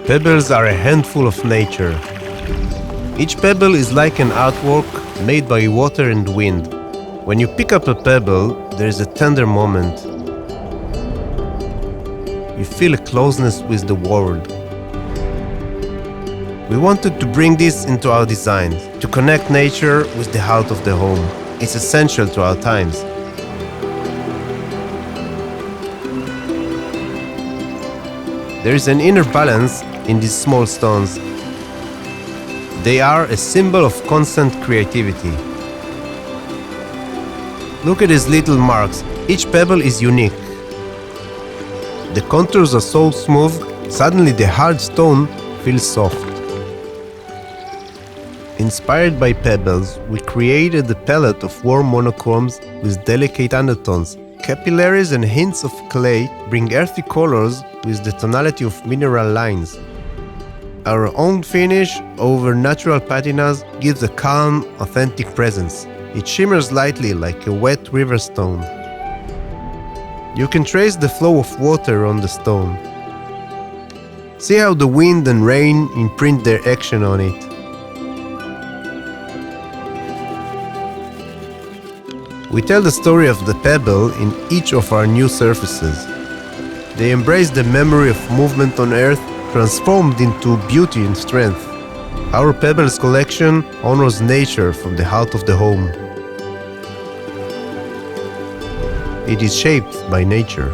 Pebbles are a handful of nature. Each pebble is like an artwork made by water and wind. When you pick up a pebble, there is a tender moment. You feel a closeness with the world. We wanted to bring this into our designs, to connect nature with the heart of the home. It's essential to our times. There is an inner balance in these small stones. They are a symbol of constant creativity. Look at these little marks. Each pebble is unique. The contours are so smooth, suddenly the hard stone feels soft. Inspired by Pebbles, we created a palette of warm monochromes with delicate undertones. Capillaries and hints of clay bring earthy colors with the tonality of mineral lines. Our own finish over natural patinas gives a calm, authentic presence. It shimmers lightly like a wet river stone. You can trace the flow of water on the stone. See how the wind and rain imprint their action on it. We tell the story of the pebble in each of our new surfaces. They embrace the memory of movement on earth, transformed into beauty and strength. Our Pebbles collection honors nature from the heart of the home. It is shaped by nature.